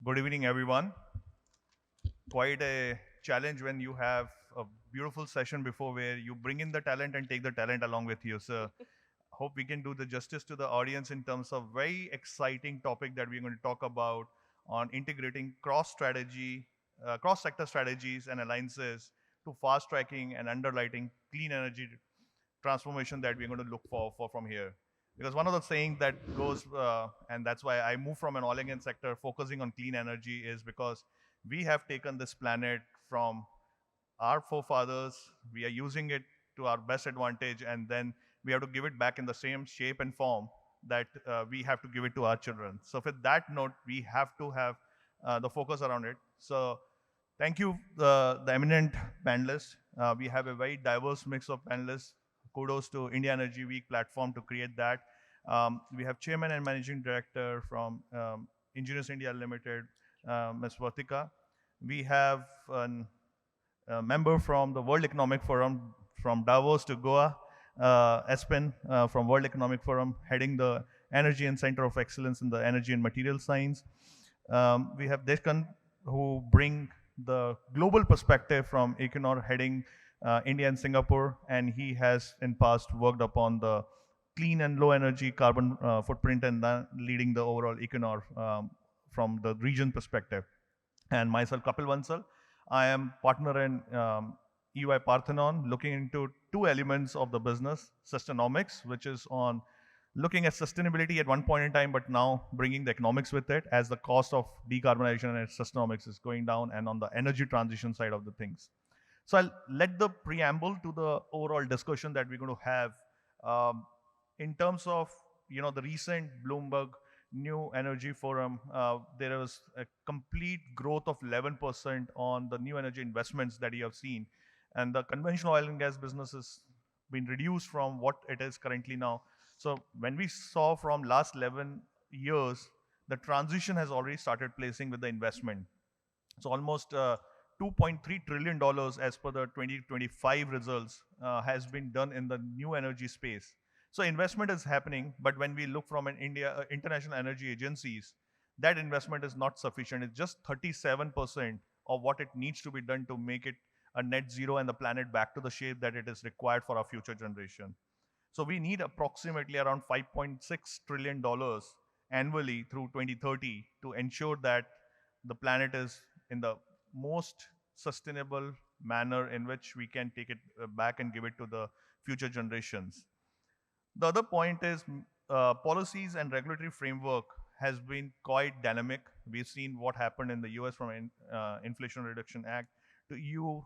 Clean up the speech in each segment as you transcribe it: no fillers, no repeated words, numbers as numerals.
Good evening, everyone. Quite a challenge when you have a beautiful session before where you bring in the talent and take the talent along with you. So, hope we can do the justice to the audience in terms of very exciting topic that we're going to talk about on integrating cross sector strategies and alliances to fast tracking and underlighting clean energy transformation that we're going to look for from here. Because one of the saying that goes, and that's why I moved from an oil and gas sector focusing on clean energy is because we have taken this planet from our forefathers, we are using it to our best advantage, and then we have to give it back in the same shape and form that we have to give it to our children. So, with that note, we have to have the focus around it. So, thank you, the eminent panelists. We have a very diverse mix of panelists. Kudos to India Energy Week platform to create that. We have Chairman and Managing Director from Engineers India Limited, Ms. Vartika. We have a member from the World Economic Forum from Davos to Goa, Espen from World Economic Forum, heading the Energy and Center of Excellence in the Energy and Material Science. We have Desikan, who bring the global perspective from Equinor, heading India and Singapore, and he has in past worked upon the clean and low energy carbon footprint and leading the overall Equinor from the region perspective. And myself, Kapil Vansal, I am partner in EY Parthenon, looking into two elements of the business: sustainomics, which is on looking at sustainability at one point in time, but now bringing the economics with it as the cost of decarbonization and sustainomics is going down, and on the energy transition side of the things. So I'll let the preamble to the overall discussion that we're going to have um, in terms of the recent Bloomberg New Energy Forum. There was a complete growth of 11% on the new energy investments that you have seen, and the conventional oil and gas business has been reduced from what it is currently now. So when we saw from last 11 years, the transition has already started placing with the investment. So almost $2.3 trillion as per the 2025 results has been done in the new energy space. So investment is happening, but when we look from an international energy agencies, that investment is not sufficient. It's just 37% of what it needs to be done to make it a net zero and the planet back to the shape that it is required for our future generation. So we need approximately around $5.6 trillion annually through 2030 to ensure that the planet is in the most sustainable manner in which we can take it back and give it to the future generations. The other point is policies and regulatory framework has been quite dynamic. We've seen what happened in the US from Inflation Reduction Act to EU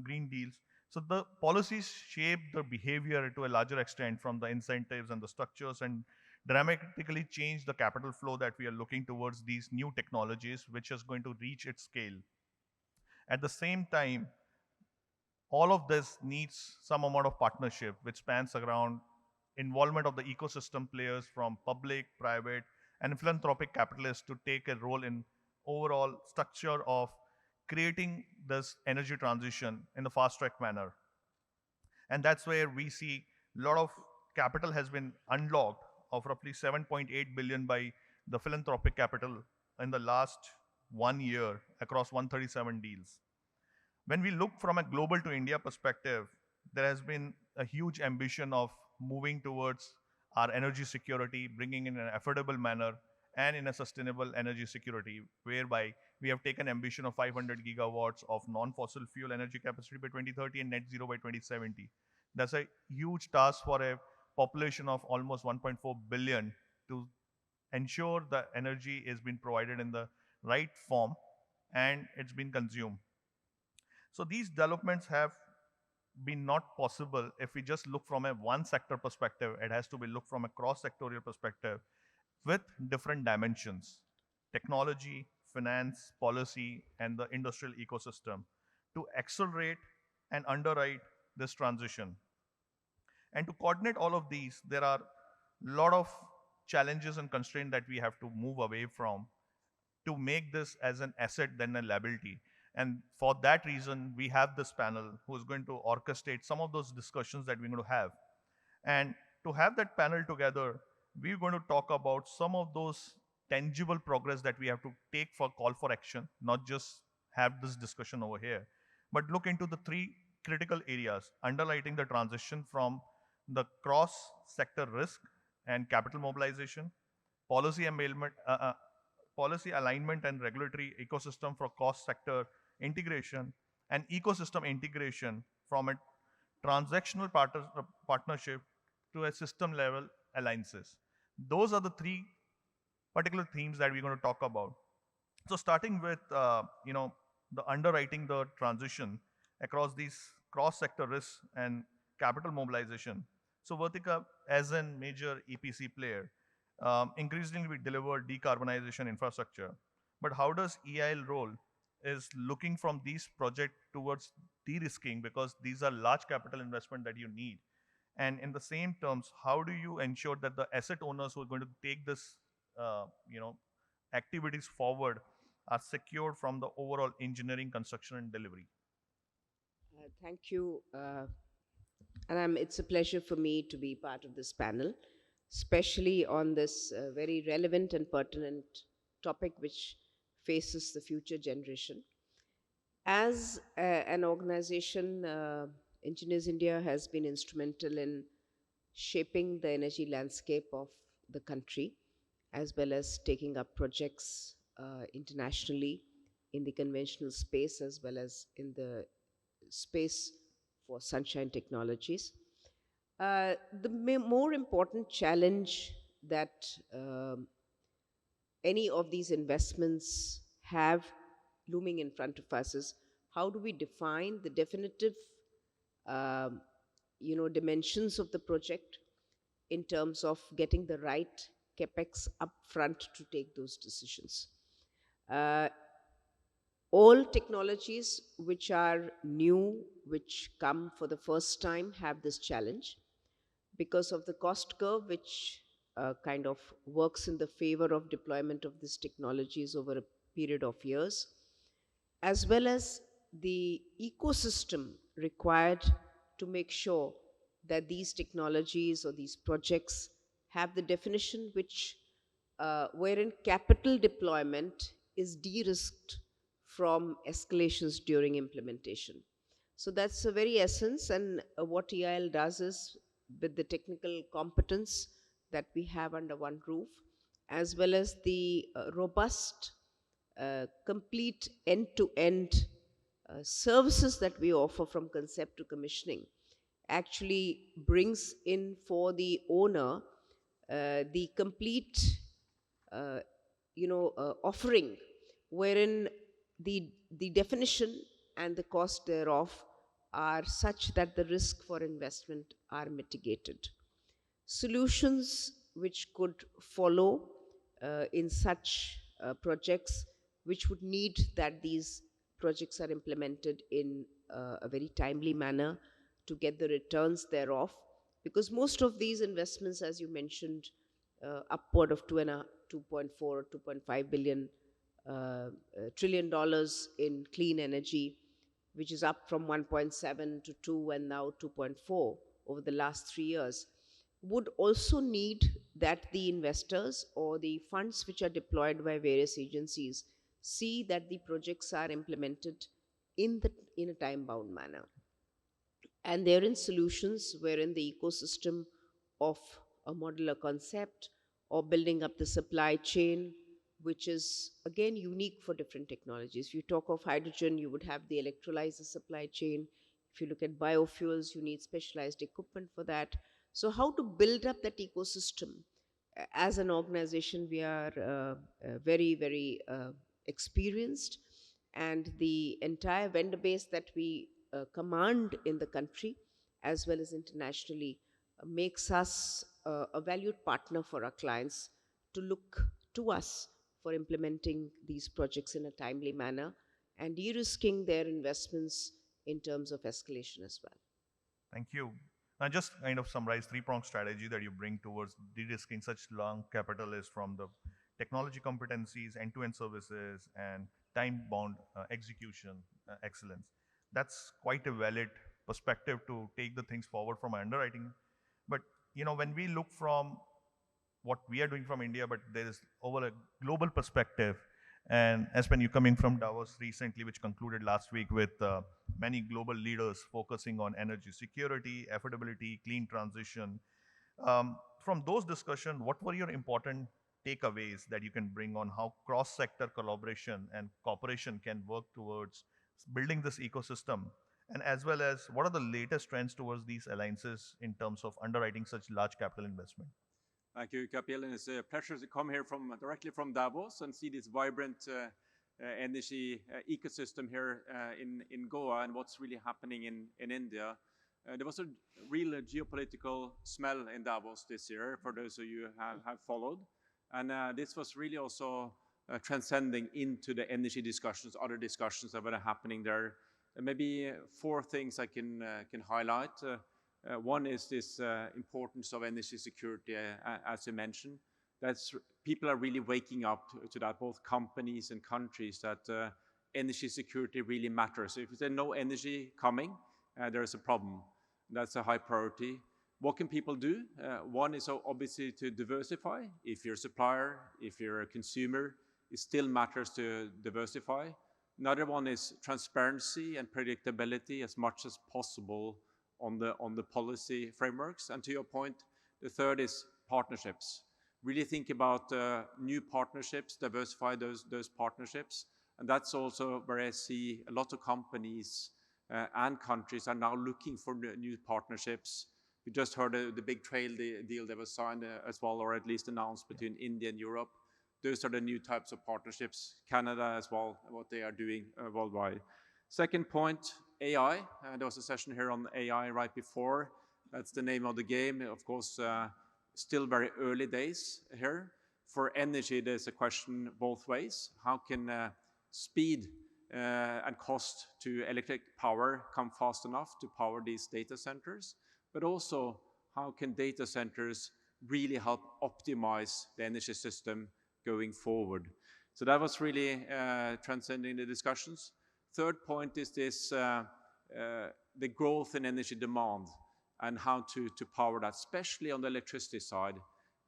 Green Deals. So the policies shape the behavior to a larger extent from the incentives and the structures and dramatically change the capital flow that we are looking towards these new technologies, which is going to reach its scale. At the same time, all of this needs some amount of partnership, which spans around involvement of the ecosystem players from public, private, and philanthropic capitalists to take a role in overall structure of creating this energy transition in a fast track manner. And that's where we see a lot of capital has been unlocked of roughly 7.8 billion by the philanthropic capital in the last 1 year across 137 deals. When we look from a global to India perspective, there has been a huge ambition of moving towards our energy security, bringing in an affordable manner and in a sustainable energy security, whereby we have taken ambition of 500 gigawatts of non-fossil fuel energy capacity by 2030 and net zero by 2070. That's a huge task for a population of almost 1.4 billion to ensure the energy is being provided in the right form and it's been consumed. So these developments have been not possible if we just look from a one sector perspective. It has to be looked from a cross sectorial perspective with different dimensions: technology, finance, policy, and the industrial ecosystem to accelerate and underwrite this transition. And to coordinate all of these, there are a lot of challenges and constraints that we have to move away from to make this as an asset than a liability. And for that reason, we have this panel who is going to orchestrate some of those discussions that we're going to have. And to have that panel together, we're going to talk about some of those tangible progress that we have to take for call for action, not just have this discussion over here, but look into the three critical areas, underlighting the transition from the cross sector risk and capital mobilization, policy alignment, policy alignment and regulatory ecosystem for cross sector integration, and ecosystem integration from a transactional partnership to a system level alliances. Those are the three particular themes that we're going to talk about. So starting with the underwriting the transition across these cross sector risks and capital mobilization. So Vertica, as a major EPC player, increasingly we deliver decarbonization infrastructure. But how does EIL role is looking from these projects towards de-risking, because these are large capital investment that you need. And in the same terms, how do you ensure that the asset owners who are going to take this uh, you know activities forward are secured from the overall engineering, construction, and delivery? Thank you. It's a pleasure for me to be part of this panel, especially on this very relevant and pertinent topic which faces the future generation. As an organization, Engineers India has been instrumental in shaping the energy landscape of the country, as well as taking up projects internationally in the conventional space as well as in the space for sunshine technologies. The more important challenge that any of these investments have looming in front of us is how do we define the definitive um, dimensions of the project in terms of getting the right capex up front to take those decisions. Uh, all technologies which are new, which come for the first time, have this challenge because of the cost curve, which kind of works in the favor of deployment of these technologies over a period of years, as well as the ecosystem required to make sure that these technologies or these projects have the definition which wherein capital deployment is de-risked from escalations during implementation. So that's the very essence, and what EIL does is, with the technical competence that we have under one roof, as well as the robust, complete end-to-end services that we offer from concept to commissioning, actually brings in for the owner the complete offering, wherein the definition and the cost thereof are such that the risk for investment are mitigated. Solutions which could follow in such projects, which would need that these projects are implemented in a very timely manner to get the returns thereof, because most of these investments, as you mentioned, upward of 2.4 or 2.5 billion trillion dollars in clean energy, which is up from 1.7 to 2 and now 2.4 over the last 3 years, would also need that the investors or the funds which are deployed by various agencies see that the projects are implemented in a time bound manner, and therein solutions wherein the ecosystem of a modular concept or building up the supply chain, which is again unique for different technologies. If you talk of hydrogen, you would have the electrolyzer supply chain. If you look at biofuels, you need specialized equipment for that. So how to build up that ecosystem? As an organization, we are very, very experienced, and the entire vendor base that we command in the country as well as internationally makes us a valued partner for our clients to look to us for implementing these projects in a timely manner and de-risking their investments in terms of escalation as well. Thank you. Now, just kind of summarize three-pronged strategy that you bring towards de-risking such long capital is from the technology competencies, end-to-end services, and time-bound execution excellence. That's quite a valid perspective to take the things forward from underwriting. But when we look from what we are doing from India, but there is over a global perspective. And Espen, you coming from Davos recently, which concluded last week with many global leaders focusing on energy security, affordability, clean transition. From those discussions, what were your important takeaways that you can bring on how cross-sector collaboration and cooperation can work towards building this ecosystem? And as well as what are the latest trends towards these alliances in terms of underwriting such large capital investment? Thank you, Kapil. And it's a pleasure to come here directly from Davos and see this vibrant energy ecosystem here in Goa and what's really happening in India. There was a real geopolitical smell in Davos this year, for those of you who have followed. And this was really also transcending into the energy discussions, other discussions that were happening there. And maybe four things I can highlight. One is this importance of energy security, as you mentioned. That's people are really waking up to that, both companies and countries, that energy security really matters. So if there's no energy coming, there is a problem. That's a high priority. What can people do? One is obviously to diversify. If you're a supplier, if you're a consumer, it still matters to diversify. Another one is transparency and predictability as much as possible on the policy frameworks. And to your point, the third is partnerships. Really think about new partnerships, diversify those partnerships. And that's also where I see a lot of companies and countries are now looking for new partnerships. We just heard the big trail deal that was signed as well, or at least announced between India and Europe. Those are the new types of partnerships. Canada as well, what they are doing worldwide. Second point, AI. There was a session here on AI right before. That's the name of the game. Of course, still very early days here. For energy, there's a question both ways. How can speed and cost to electric power come fast enough to power these data centers? But also, how can data centers really help optimize the energy system going forward? So that was really transcending the discussions. Third point is this, the growth in energy demand and how to power that, especially on the electricity side.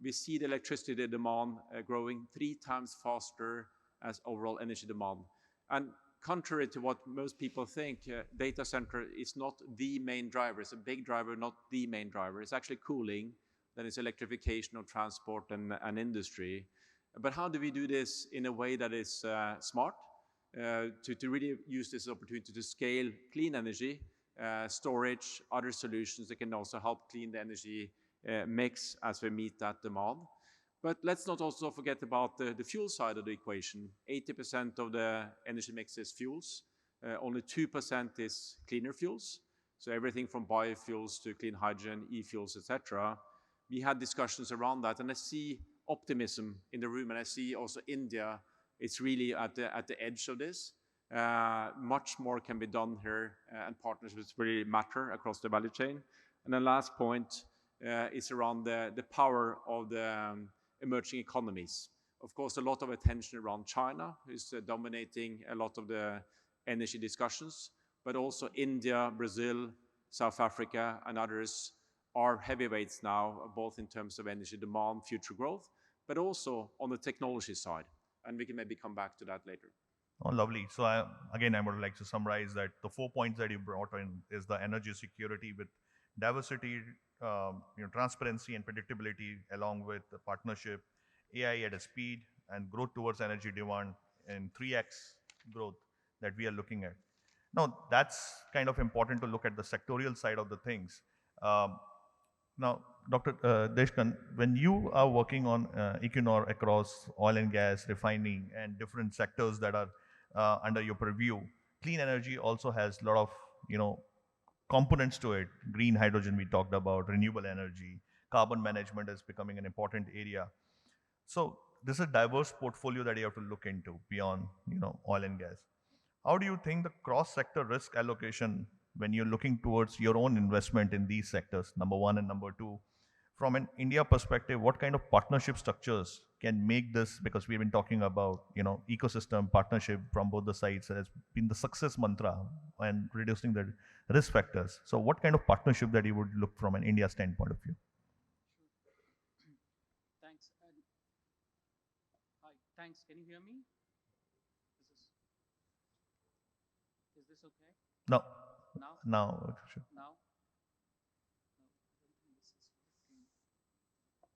We see the electricity demand growing 3 times faster as overall energy demand. And contrary to what most people think, data center is not the main driver. It's a big driver, not the main driver. It's actually cooling, then it's electrification of transport and industry. But how do we do this in a way that is smart? To really use this opportunity to scale clean energy, storage, other solutions that can also help clean the energy mix as we meet that demand. But let's not also forget about the fuel side of the equation. 80% of the energy mix is fuels. Only 2% is cleaner fuels. So everything from biofuels to clean hydrogen, e-fuels, etc. We had discussions around that, and I see optimism in the room, and I see also India. It's really at the edge of this. Much more can be done here, and partnerships really matter across the value chain. And the last point is around the power of the emerging economies. Of course, a lot of attention around China, who's dominating a lot of the energy discussions, but also India, Brazil, South Africa, and others are heavyweights now, both in terms of energy demand, future growth, but also on the technology side. And we can maybe come back to that later. Oh, lovely. So again, I would like to summarize that the 4 points that you brought in is the energy security with diversity, transparency and predictability, along with the partnership, AI at a speed, and growth towards energy demand in 3x growth that we are looking at. Now, that's kind of important to look at the sectorial side of the things. Now, Dr. Desikan, when you are working on Equinor across oil and gas, refining, and different sectors that are under your purview, clean energy also has a lot of components to it. Green hydrogen we talked about, renewable energy, carbon management is becoming an important area. So this is a diverse portfolio that you have to look into beyond oil and gas. How do you think the cross-sector risk allocation when you're looking towards your own investment in these sectors, number one, and number two, from an India perspective, what kind of partnership structures can make this, because we've been talking about ecosystem partnership from both the sides has been the success mantra and reducing the risk factors. So what kind of partnership that you would look from an India standpoint of view? Thanks. Hi, thanks. Can you hear me? Is this okay? No. Now? Now. Now? No, I don't think this is working.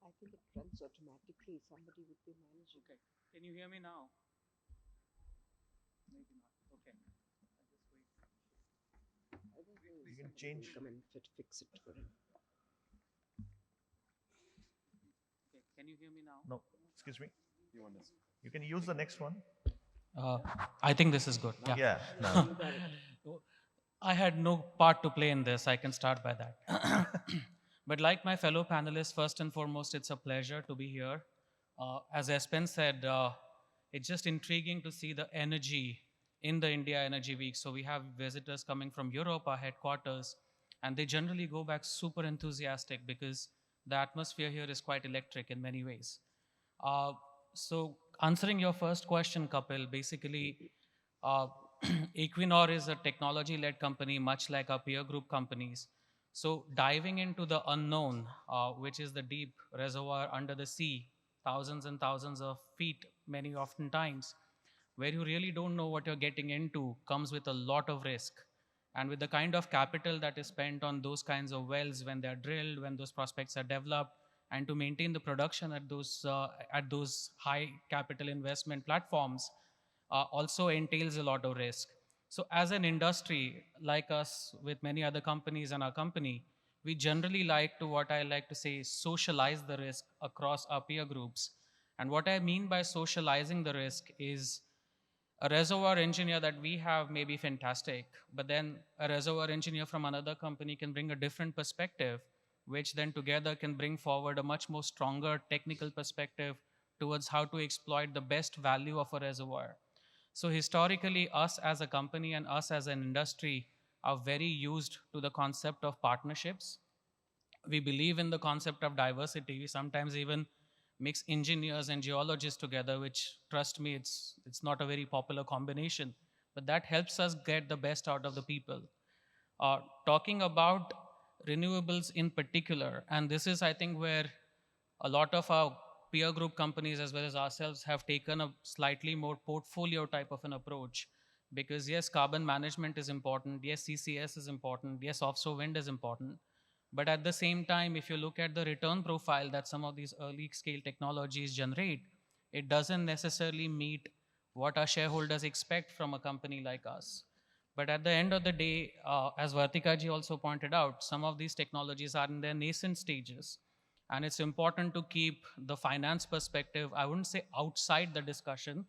I think it runs automatically. Somebody would be managing. Okay. Can you hear me now? Maybe not. Okay. I'll just wait. I think You can somebody change. will come and fix it for him. Okay. Can you hear me now? No. Excuse me. You want this? You can use the next one. I think this is good. Yeah. Yeah. Yeah, No. you got it. I had no part to play in this. I can start by that. But like my fellow panelists, first and foremost, it's a pleasure to be here. As Espen said, it's just intriguing to see the energy in the India Energy Week. So we have visitors coming from Europe, our headquarters, and they generally go back super enthusiastic because the atmosphere here is quite electric in many ways. So answering your first question, Kapil, basically, uh, Equinor is a technology-led company, much like our peer group companies. So diving into the unknown, which is the deep reservoir under the sea, thousands and thousands of feet, many oftentimes, where you really don't know what you're getting into, comes with a lot of risk. And with the kind of capital that is spent on those kinds of wells when they're drilled, when those prospects are developed, and to maintain the production at those high capital investment platforms, also entails a lot of risk. So as an industry, like us with many other companies and our company, we generally like to, what I like to say, socialize the risk across our peer groups. And what I mean by socializing the risk is a reservoir engineer that we have may be fantastic, but then a reservoir engineer from another company can bring a different perspective, which then together can bring forward a much more stronger technical perspective towards how to exploit the best value of a reservoir. So historically, us as a company and us as an industry are very used to the concept of partnerships. We believe in the concept of diversity. We sometimes even mix engineers and geologists together, which, trust me, it's not a very popular combination, but that helps us get the best out of the people. Talking about renewables in particular, and this is, I think, where a lot of our peer group companies as well as ourselves have taken a slightly more portfolio type of an approach. Because yes, carbon management is important, yes, CCS is important, yes, offshore wind is important, but at the same time, if you look at the return profile that some of these early scale technologies generate, it doesn't necessarily meet what our shareholders expect from a company like us. But at the end of the day, as Vartika ji also pointed out, some of these technologies are in their nascent stages. And it's important to keep the finance perspective, I wouldn't say outside the discussion,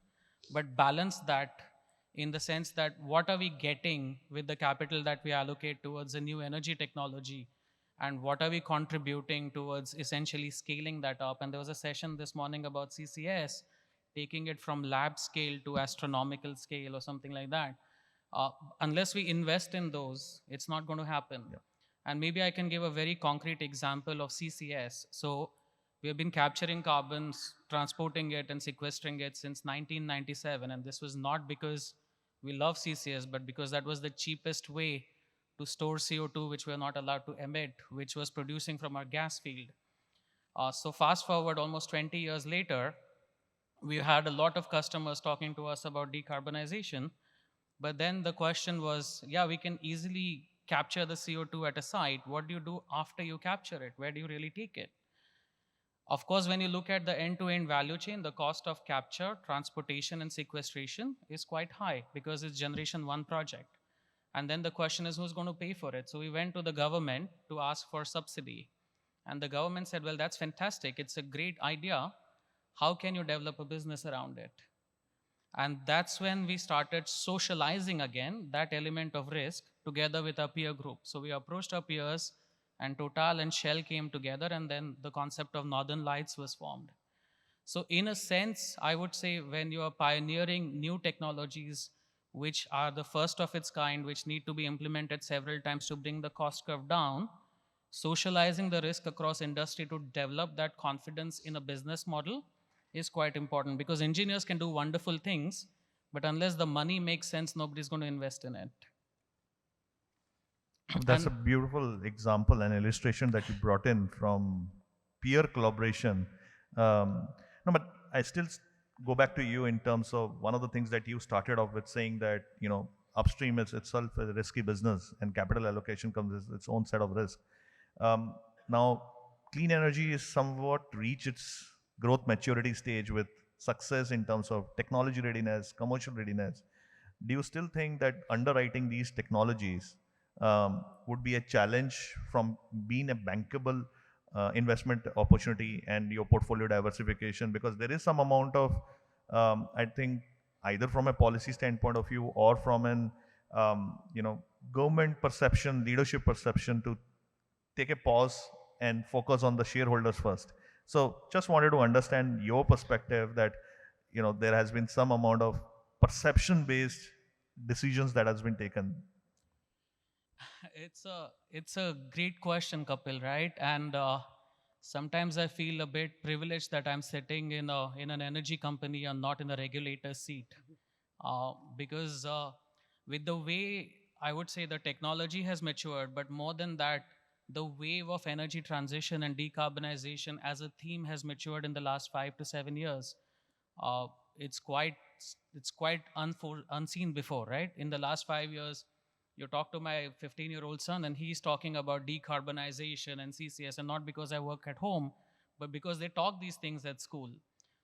but balance that in the sense that what are we getting with the capital that we allocate towards a new energy technology, and what are we contributing towards essentially scaling that up. And there was a session this morning about CCS, taking it from lab scale to astronomical scale or something like that. uh, unless we invest in those, it's not going to happen. Yeah. And maybe I can give a very concrete example of CCS. So we have been capturing carbons, transporting it, and sequestering it since 1997. And this was not because we love CCS, but because that was the cheapest way to store CO2, which we are not allowed to emit, which was producing from our gas field. So fast forward almost 20 years later, we had a lot of customers talking to us about decarbonization. But then the question was, yeah, we can easily capture the CO2 at a site. What do you do after you capture it? Where do you really take it? Of course, when you look at the end-to-end value chain, the cost of capture, transportation, and sequestration is quite high because it's generation one project. And then the question is, who's going to pay for it? So we went to the government to ask for subsidy. And the government said, well, that's fantastic. It's a great idea. How can you develop a business around it? And that's when we started socializing again that element of risk together with our peer group. So we approached our peers, and Total and Shell came together, and then the concept of Northern Lights was formed. So, in a sense, I would say when you are pioneering new technologies, which are the first of its kind, which need to be implemented several times to bring the cost curve down, socializing the risk across industry to develop that confidence in a business model is quite important, because engineers can do wonderful things, but unless the money makes sense, nobody's going to invest in it. That's And a beautiful example and illustration that you brought in from peer collaboration. Um, no, but I still go back to you in terms of one of the things that you started off with saying that upstream is itself a risky business and capital allocation comes with its own set of risk. Um, Now, clean energy is somewhat reached its growth maturity stage with success in terms of technology readiness, commercial readiness. Do you still think that underwriting these technologies would be a challenge from being a bankable investment opportunity and your portfolio diversification? Because there is some amount of, I think, either from a policy standpoint of view or from an, government perception, leadership perception to take a pause and focus on the shareholders first. So just wanted to understand your perspective that there has been some amount of perception based decisions that has been taken. It's a great question, Kapil, right? And sometimes I feel a bit privileged that I'm sitting in an energy company and not in a regulator's seat, because with the way I would say the technology has matured, but more than that, the wave of energy transition and decarbonization as a theme has matured in the last 5 to 7 years. Uh, it's quite it's quite unseen before, right? In the last 5 years, you talk to my 15-year-old son, and he's talking about decarbonization and CCS, and not because I work at home, but because they talk these things at school.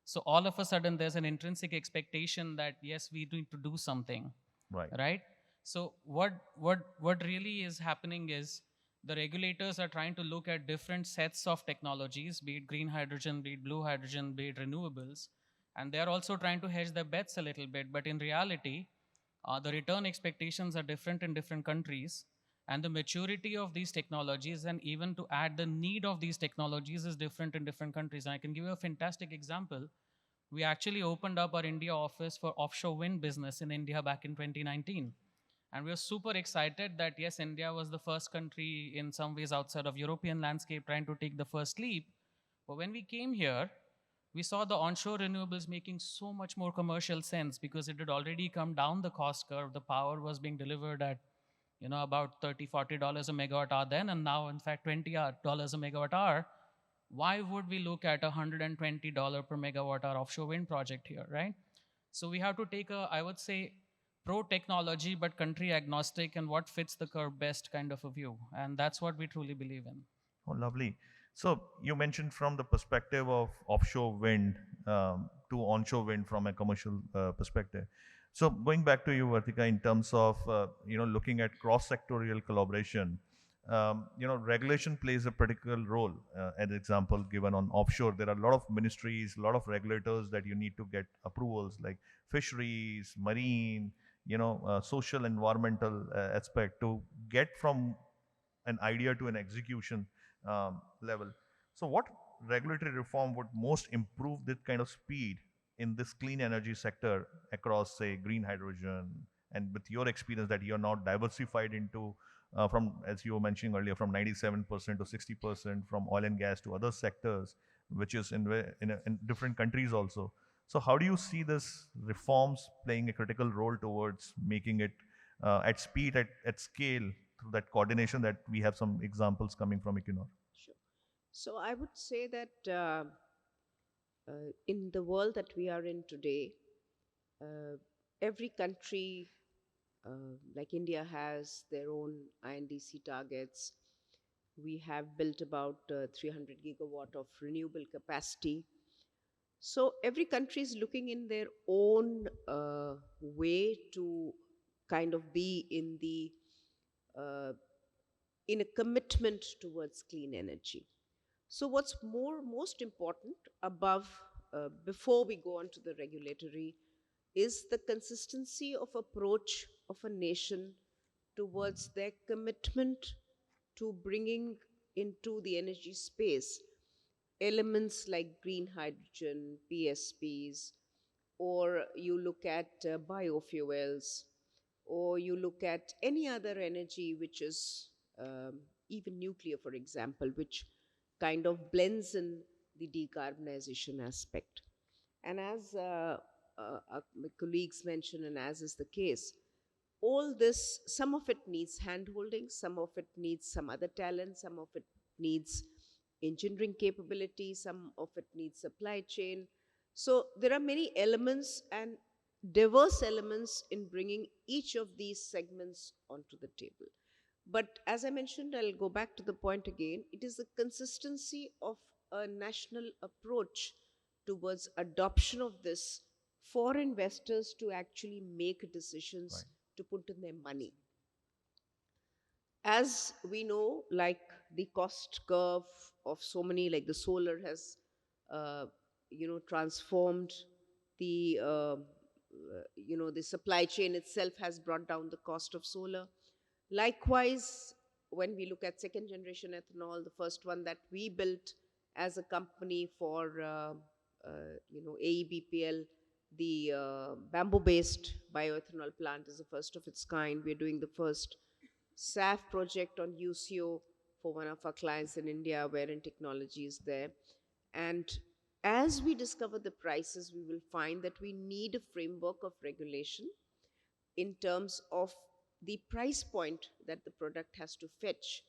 So all of a sudden, there's an intrinsic expectation that yes, we need to do something, Right. right? So what really is happening is the regulators are trying to look at different sets of technologies, be it green hydrogen, be it blue hydrogen, be it renewables, and they are also trying to hedge their bets a little bit. But in reality, the return expectations are different in different countries, and the maturity of these technologies, and even to add the need of these technologies, is different in different countries. And I can give you a fantastic example. We actually opened up our India office for offshore wind business in India back in 2019. And we were super excited that yes, India was the first country in some ways outside of European landscape trying to take the first leap. But when we came here, we saw the onshore renewables making so much more commercial sense because it had already come down the cost curve. The power was being delivered at about $30-40 a megawatt hour then, and now in fact $20 a megawatt hour. Why would we look at $120 per megawatt hour offshore wind project here, right? So we have to take a, I would say, pro technology but country agnostic and what fits the curve best kind of a view, and that's what we truly believe in. Oh, lovely. So you mentioned from the perspective of offshore wind to onshore wind from a commercial perspective. So going back to you, Vartika, in terms of looking at cross-sectorial collaboration, regulation plays a critical role. An example given on offshore, there are a lot of ministries, a lot of regulators that you need to get approvals, like fisheries, marine, social, environmental aspect to get from an idea to an execution level. So, what regulatory reform would most improve this kind of speed in this clean energy sector across, say, green hydrogen? And with your experience that you're now diversified into, from, as you were mentioning earlier, from 97% to 60%, from oil and gas to other sectors, which is in different countries also. So, how do you see this reforms playing a critical role towards making it at speed, at scale, through that coordination that we have some examples coming from Equinor? Sure. So I would say that in the world that we are in today, uh, every country, like India, has their own INDC targets. We have built about 300 gigawatt of renewable capacity. So every country is looking in their own way to kind of be uh, in a commitment towards clean energy. So what's most important above before we go on to the regulatory is the consistency of approach of a nation towards their commitment to bringing into the energy space elements like green hydrogen, PSPs, or you look at biofuels, or you look at any other energy which is even nuclear, for example, which kind of blends in the decarbonization aspect. And as my colleagues mentioned, and as is the case, all this, some of it needs hand holding, some of it needs some other talent, some of it needs engineering capability, some of it needs supply chain. So there are many elements and diverse elements in bringing each of these segments onto the table. But as I mentioned, I'll go back to the point again. It is the consistency of a national approach towards adoption of this for investors to actually make decisions Right. to put in their money. As we know, like the cost curve of so many, like the solar has, uh, transformed the, the supply chain itself has brought down the cost of solar. Likewise, when we look at second generation ethanol, the first one that we built as a company for, AEBPL, the bamboo-based bioethanol plant is the first of its kind. We're doing the first SAF project on UCO for one of our clients in India, wherein technology is there. And as we discover the prices, we will find that we need a framework of regulation in terms of the price point that the product has to fetch,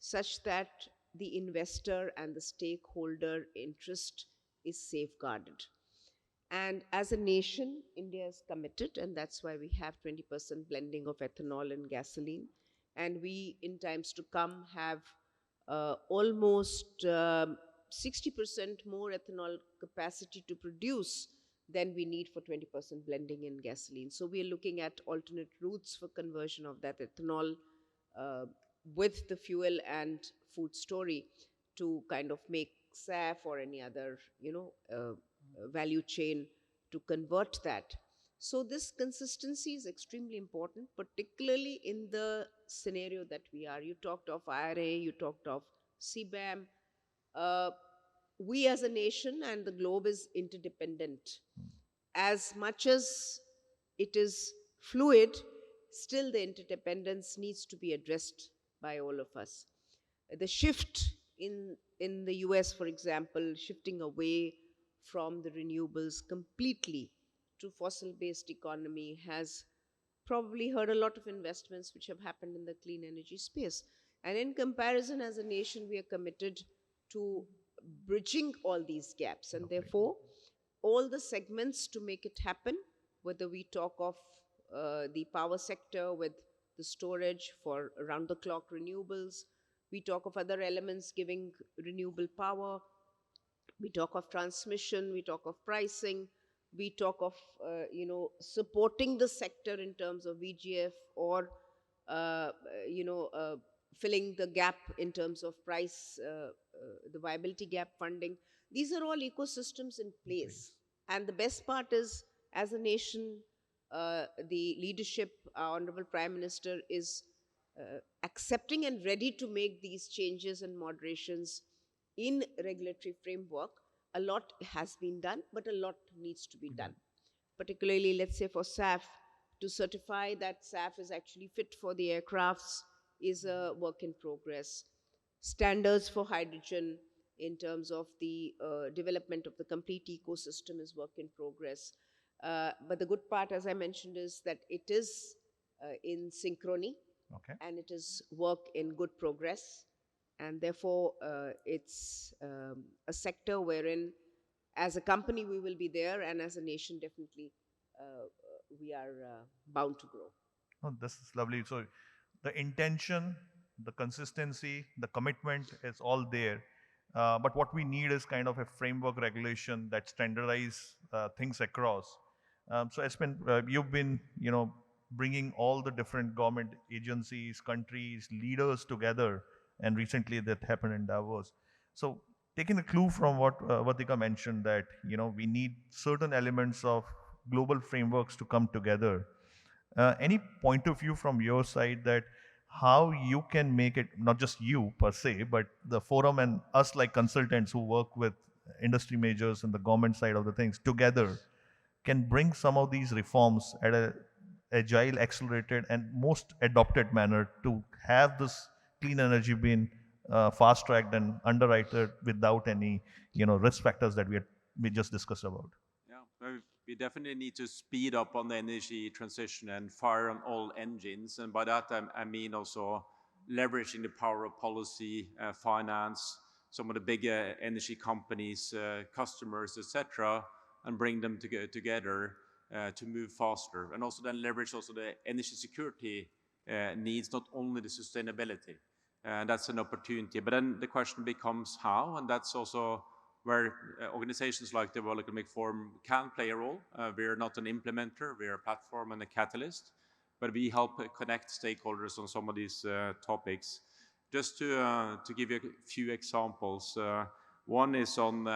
such that the investor and the stakeholder interest is safeguarded. And as a nation, India is committed, and that's why we have 20% blending of ethanol and gasoline. And we, in times to come, have almost 60% more ethanol capacity to produce than we need for 20% blending in gasoline. So we are looking at alternate routes for conversion of that ethanol uh, with the fuel and food story to kind of make SAF or any other, value chain to convert that. So this consistency is extremely important, particularly in the scenario that we are. You talked of IRA, you talked of CBAM. Uh, we as a nation and the globe is interdependent. As much as it is fluid, still the interdependence needs to be addressed by all of us. The shift in the US, for example, shifting away from the renewables completely to fossil-based economy has probably heard a lot of investments which have happened in the clean energy space. And in comparison, as a nation, we are committed to bridging all these gaps. And therefore, all the segments to make it happen, whether we talk of the power sector with the storage for around the clock renewables, we talk of other elements giving renewable power, we talk of transmission, we talk of pricing, we talk of supporting the sector in terms of VGF or uh, you know uh, filling the gap in terms of price, the viability gap funding. These are all ecosystems in place. And the best part is, as a nation, the leadership, our honorable prime minister is accepting and ready to make these changes and moderations in regulatory framework. A lot has been done, but a lot needs to be done. Particularly, let's say for SAF, to certify that SAF is actually fit for the aircrafts is a work in progress. Standards for hydrogen in terms of the development of the complete ecosystem is work in progress. But the good part, as I mentioned, is that it is in synchrony, Okay. and it is work in good progress. And therefore, it's a sector wherein, as a company, we will be there, and as a nation, definitely, we are bound to grow. Oh, this is lovely. So the intention, the consistency, the commitment is all there. But what we need is kind of a framework regulation that standardize things across. So Espen, you've been, bringing all the different government agencies, countries, leaders together, and recently that happened in Davos. So taking a clue from what Vartika mentioned, that we need certain elements of global frameworks to come together. Any point of view from your side that how you can make it, not just you per se, but the forum and us like consultants who work with industry majors and the government side of the things together can bring some of these reforms at a agile, accelerated, and most adopted manner to have this clean energy being fast tracked and underwritten without any risk factors that we just discussed about. Yeah, we definitely need to speed up on the energy transition and fire on all engines. And by that, I mean also leveraging the power of policy, finance, some of the big energy companies, customers, etc., and bring them together to move faster, and also then leverage also the energy security needs, not only the sustainability. That's an opportunity. But then the question becomes how, and that's also where organizations like the World Economic Forum can play a role. We are not an implementer, we are a platform and a catalyst, but we help connect stakeholders on some of these topics. Just to give you a few examples, one is on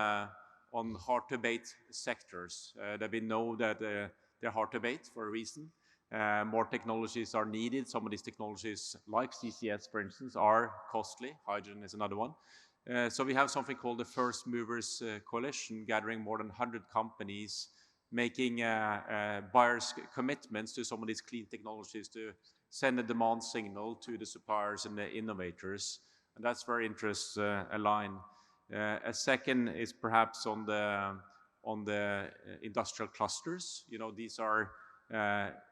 hard-to-abate sectors that we know that they're hard to abate for a reason. More technologies are needed. Some of these technologies, like CCS, for instance, are costly. Hydrogen is another one. So we have something called the First Movers Coalition, gathering more than 100 companies, making buyers' commitments to some of these clean technologies to send a demand signal to the suppliers and the innovators. And that's where interests align. A second is perhaps on the industrial clusters. You know, these are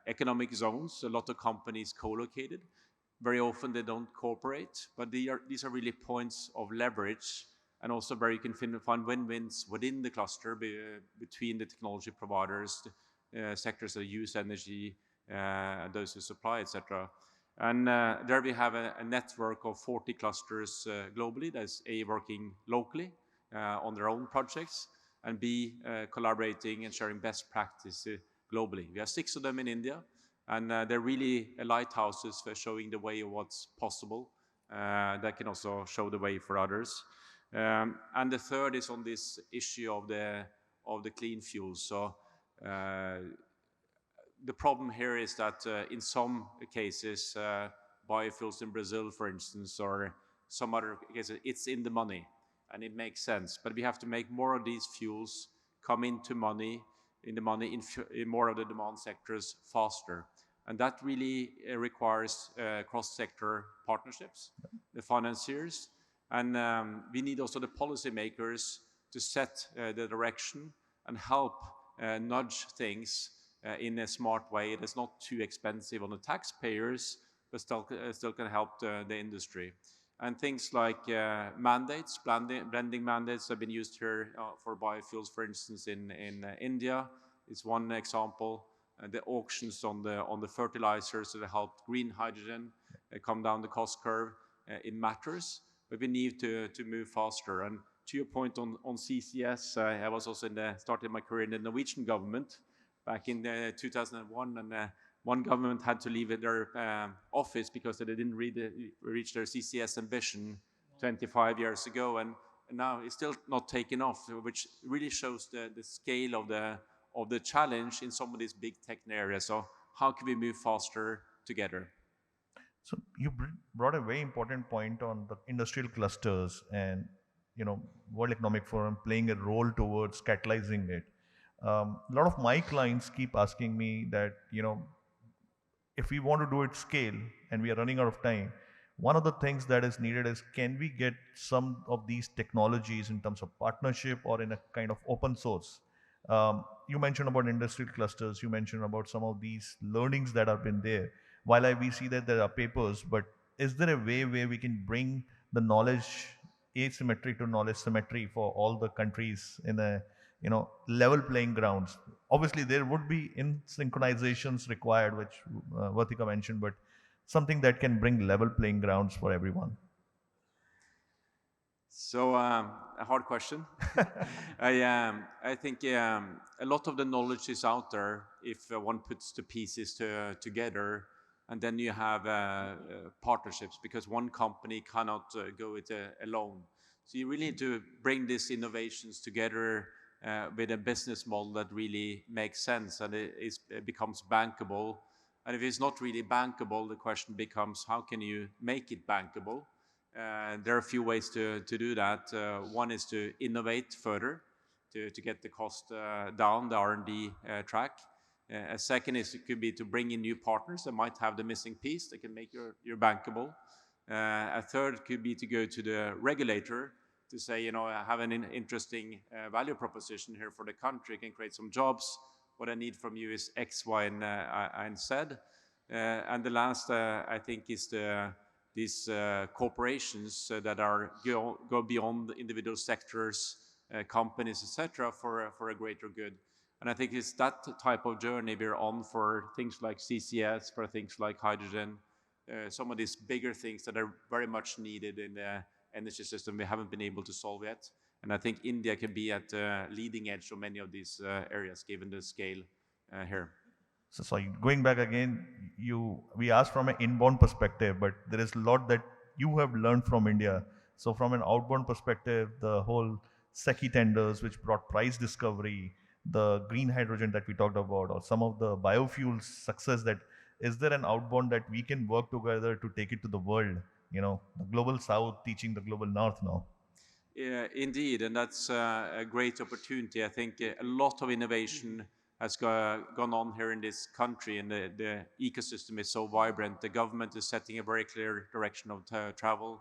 economic zones, a lot of companies co-located. Very often they don't cooperate, but these are really points of leverage, and also where you can find win-wins within the cluster between the technology providers, sectors that use energy, those who supply, etc. And there we have a network of 40 clusters globally that's A, working locally on their own projects, and B, collaborating and sharing best practices globally. We have 6 of them in India, and they're really lighthouses for showing the way of what's possible. That can also show the way for others. And the third is on this issue of the clean fuels. So the problem here is that in some cases, biofuels in Brazil, for instance, or some other cases, it's in the money and it makes sense. But we have to make more of these fuels come into money, in more of the demand sectors faster. And that really requires cross-sector partnerships, the financiers, and we need also the policymakers to set the direction and help nudge things in a smart way that's not too expensive on the taxpayers, but still can help the industry. And things like mandates, blending mandates have been used here for biofuels, for instance, in India. It's one example. The auctions on the fertilizers that help green hydrogen come down the cost curve. It matters, but we need to move faster. And to your point on CCS, I was also started my career in the Norwegian government back in 2001, and one government had to leave their office because they didn't reach their CCS ambition 25 years ago, and now it's still not taken off, which really shows the scale of the challenge in some of these big tech areas. So how can we move faster together? So you brought a very important point on the industrial clusters, and World Economic Forum playing a role towards catalyzing it. A lot of my clients keep asking me that if we want to do it scale and we are running out of time, one of the things that is needed is, can we get some of these technologies in terms of partnership or in a kind of open source? You mentioned about industrial clusters, you mentioned about some of these learnings that have been there. While we see that there are papers, but is there a way where we can bring the knowledge asymmetry to knowledge symmetry for all the countries in a level playing grounds? Obviously there would be in synchronizations required, which Vartika mentioned, but something that can bring level playing grounds for everyone. So a hard question. I think a lot of the knowledge is out there if one puts the pieces together, and then you have partnerships, because one company cannot go it alone. So you really need to bring these innovations together with a business model that really makes sense and it becomes bankable. And if it's not really bankable, the question becomes, how can you make it bankable? There are a few ways to do that. One is to innovate further to get the cost down, the R&D track. A second could be to bring in new partners that might have the missing piece that can make your bankable. A third could be to go to the regulator to say, I have an interesting value proposition here for the country, can create some jobs. What I need from you is X, Y, and Z. And the last, I think, is the these corporations that are go beyond individual sectors, companies, etc., for a greater good. And I think it's that type of journey we're on for things like CCS, for things like hydrogen, some of these bigger things that are very much needed in the energy system we haven't been able to solve yet. And I think India can be at the leading edge of many of these areas, given the scale here. So sorry, going back again, we asked from an inbound perspective, but there is a lot that you have learned from India. So from an outbound perspective, the whole SECI tenders, which brought price discovery, the green hydrogen that we talked about, or some of the biofuels success, that is there an outbound that we can work together to take it to the world? The global south teaching the global north now. Yeah, indeed, and that's a great opportunity. I think a lot of innovation has gone on here in this country, and the ecosystem is so vibrant. The government is setting a very clear direction of travel.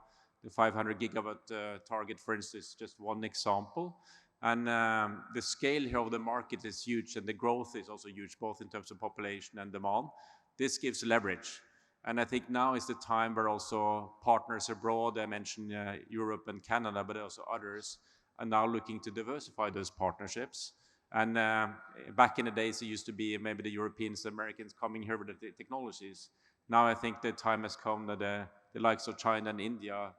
The 500 gigawatt target, for instance, is just one example. And the scale here of the market is huge, and the growth is also huge, both in terms of population and demand. This gives leverage. And I think now is the time where also partners abroad, I mentioned Europe and Canada, but also others, are now looking to diversify those partnerships. And back in the days, it used to be maybe the Europeans, the Americans coming here with the technologies. Now I think the time has come that the likes of China and India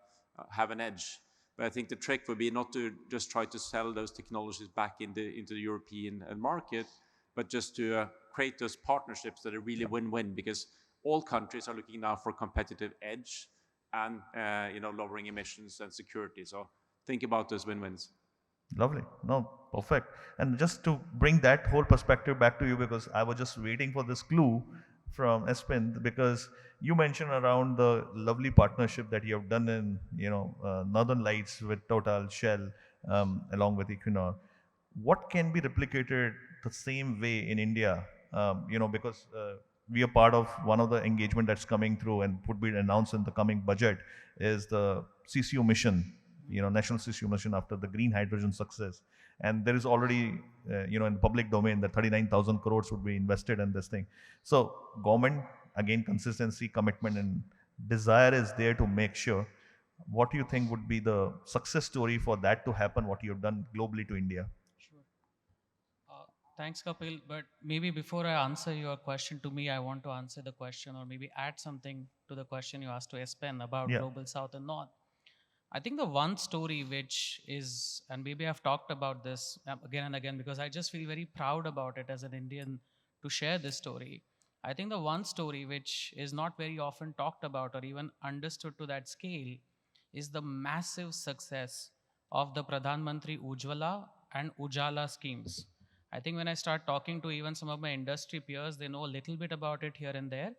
have an edge. But I think the trick would be not to just try to sell those technologies back into the European market, but just to create those partnerships that are really win-win, because all countries are looking now for competitive edge and lowering emissions and security. So think about those win-wins. Lovely. No, perfect. And just to bring that whole perspective back to you, because I was just waiting for this clue from Espen, because you mentioned around the lovely partnership that you have done in, Northern Lights with Total, Shell, along with Equinor. What can be replicated the same way in India? Because we are part of one of the engagement that's coming through and would be announced in the coming budget is the CCU mission, national CCU mission after the green hydrogen success. And there is already, in the public domain, that 39,000 crores would be invested in this thing. So government, again, consistency, commitment, and desire is there to make sure. What do you think would be the success story for that to happen, what you have done globally to India? Sure. Thanks, Kapil. But maybe before I answer your question to me, I want to answer the question or maybe add something to the question you asked to Espen about Yeah. Global South and North. I think the one story which is, and maybe I've talked about this again and again because I just feel very proud about it as an Indian to share this story. I think the one story which is not very often talked about or even understood to that scale is the massive success of the Pradhan Mantri Ujjwala and Ujala schemes. I think when I start talking to even some of my industry peers, they know a little bit about it here and there,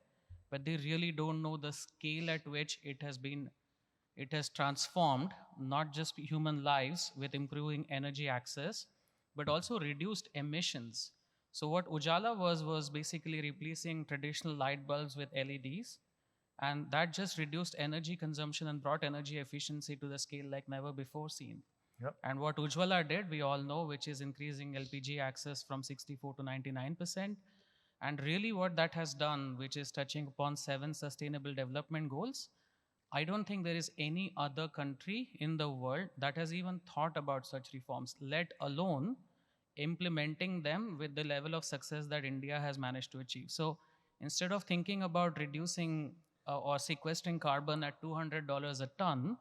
but they really don't know the scale at which it has transformed not just human lives with improving energy access, but also reduced emissions. So what Ujala was basically replacing traditional light bulbs with LEDs, and that just reduced energy consumption and brought energy efficiency to the scale like never before seen. Yep. And what Ujjwala did, we all know, which is increasing LPG access from 64 to 99%. And really what that has done, which is touching upon 7 sustainable development goals, I don't think there is any other country in the world that has even thought about such reforms, let alone implementing them with the level of success that India has managed to achieve. So instead of thinking about reducing or sequestering carbon at $200 a ton,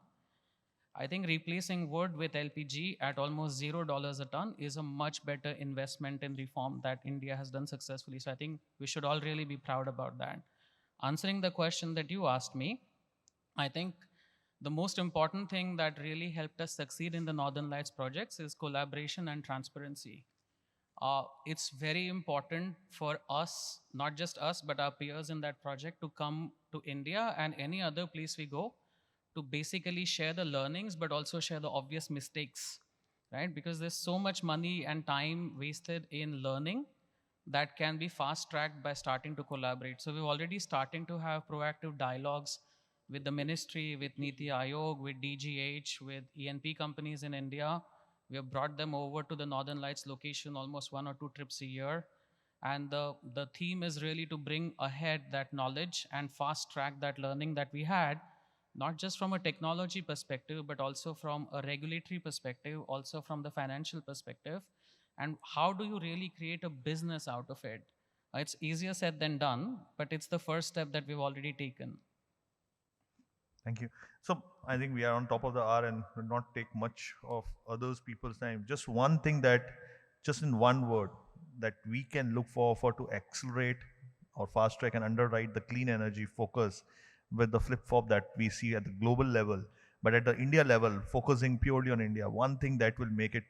I think replacing wood with LPG at almost $0 a ton is a much better investment in reform that India has done successfully. So I think we should all really be proud about that. Answering the question that you asked me, I think the most important thing that really helped us succeed in the Northern Lights projects is collaboration and transparency. It's very important for us, not just us, but our peers in that project to come to India and any other place we go to basically share the learnings, but also share the obvious mistakes, right? Because there's so much money and time wasted in learning that can be fast tracked by starting to collaborate. So we're already starting to have proactive dialogues with the ministry, with Niti Aayog, with DGH, with ENP companies in India. We have brought them over to the Northern Lights location almost 1 or 2 trips a year. And the theme is really to bring ahead that knowledge and fast track that learning that we had not just from a technology perspective, but also from a regulatory perspective, also from the financial perspective. And how do you really create a business out of it? It's easier said than done, but it's the first step that we've already taken. Thank you. So I think we are on top of the hour and will not take much of others people's time. Just one thing that, just in one word, that we can look for to accelerate or fast track and underwrite the clean energy focus with the flip flop that we see at the global level, but at the India level, focusing purely on India. One thing that will make it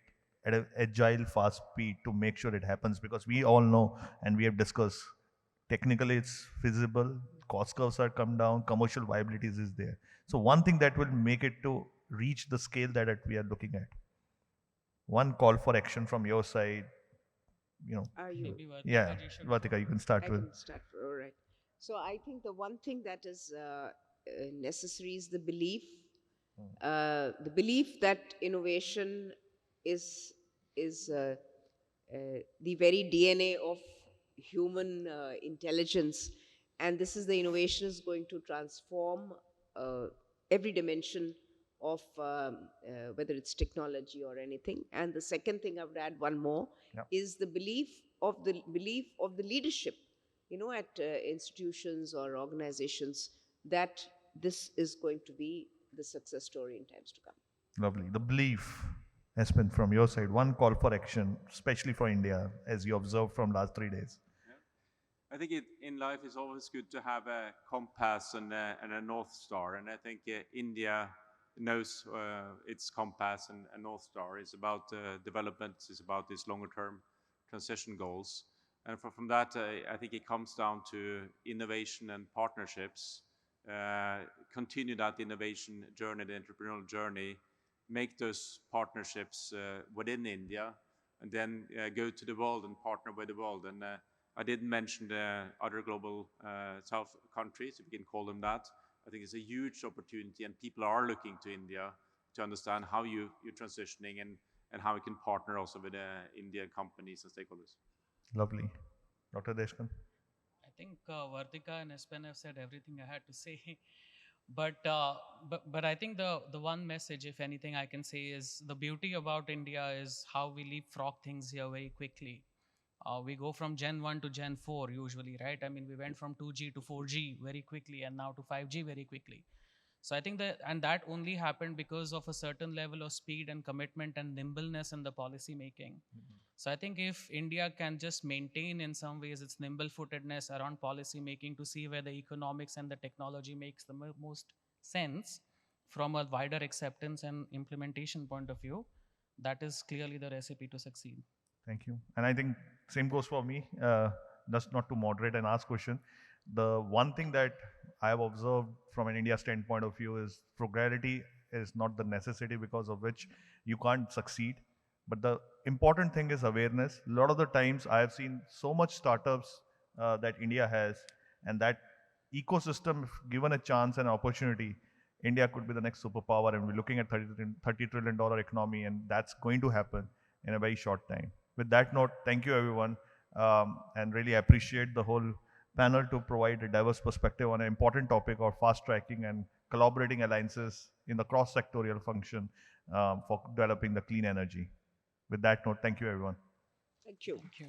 at an agile, fast speed to make sure it happens, because we all know and we have discussed technically it's feasible, cost curves are come down, commercial viabilities is there. So one thing that will make it to reach the scale that we are looking at. One call for action from your side, you know. Are you? Maybe Yeah, Vartika ji should. Vatika, you can start I with. can start. All right. So I think the one thing that is necessary is the belief that innovation is the very DNA of human intelligence, and this is the innovation is going to transform every dimension of whether it's technology or anything. And the second thing I would add one more Yeah. is the belief of the leadership, at institutions or organizations, that this is going to be the success story in times to come. Lovely. The belief has been from your side. One call for action, especially for India, as you observed from last 3 days. I think in life it's always good to have a compass and a North Star. And I think India knows its compass and North Star. It's about development, it's about these longer term transition goals. And from that, I think it comes down to innovation and partnerships. Continue that innovation journey, the entrepreneurial journey, make those partnerships within India, and then go to the world and partner with the world. And I didn't mention the other global South countries, if we can call them that. I think it's a huge opportunity, and people are looking to India to understand how you're transitioning and how we can partner also with Indian companies and stakeholders. Lovely. Dr. Deshkan. I think Vartika and Espen have said everything I had to say. But I think the one message, if anything, I can say is the beauty about India is how we leapfrog things here very quickly. We go from Gen 1 to Gen 4 usually, right? I mean, we went from 2G to 4G very quickly and now to 5G very quickly. So I think that only happened because of a certain level of speed and commitment and nimbleness in the policy making. So I think if India can just maintain in some ways its nimble-footedness around policy making to see where the economics and the technology makes the most sense from a wider acceptance and implementation point of view, that is clearly the recipe to succeed. Thank you. And I think same goes for me. Just not to moderate and ask question. The one thing that I have observed from an India standpoint of view is frugality is not the necessity because of which you can't succeed. But the important thing is awareness. A lot of the times I have seen so much startups that India has, and that ecosystem, if given a chance and opportunity, India could be the next superpower, and we're looking at $30 trillion economy, and that's going to happen in a very short time. With that note, thank you everyone, and really appreciate the whole panel to provide a diverse perspective on an important topic of fast tracking and collaborating alliances in the cross-sectorial function for developing the clean energy. With that note, thank you everyone. Thank you. Thank you.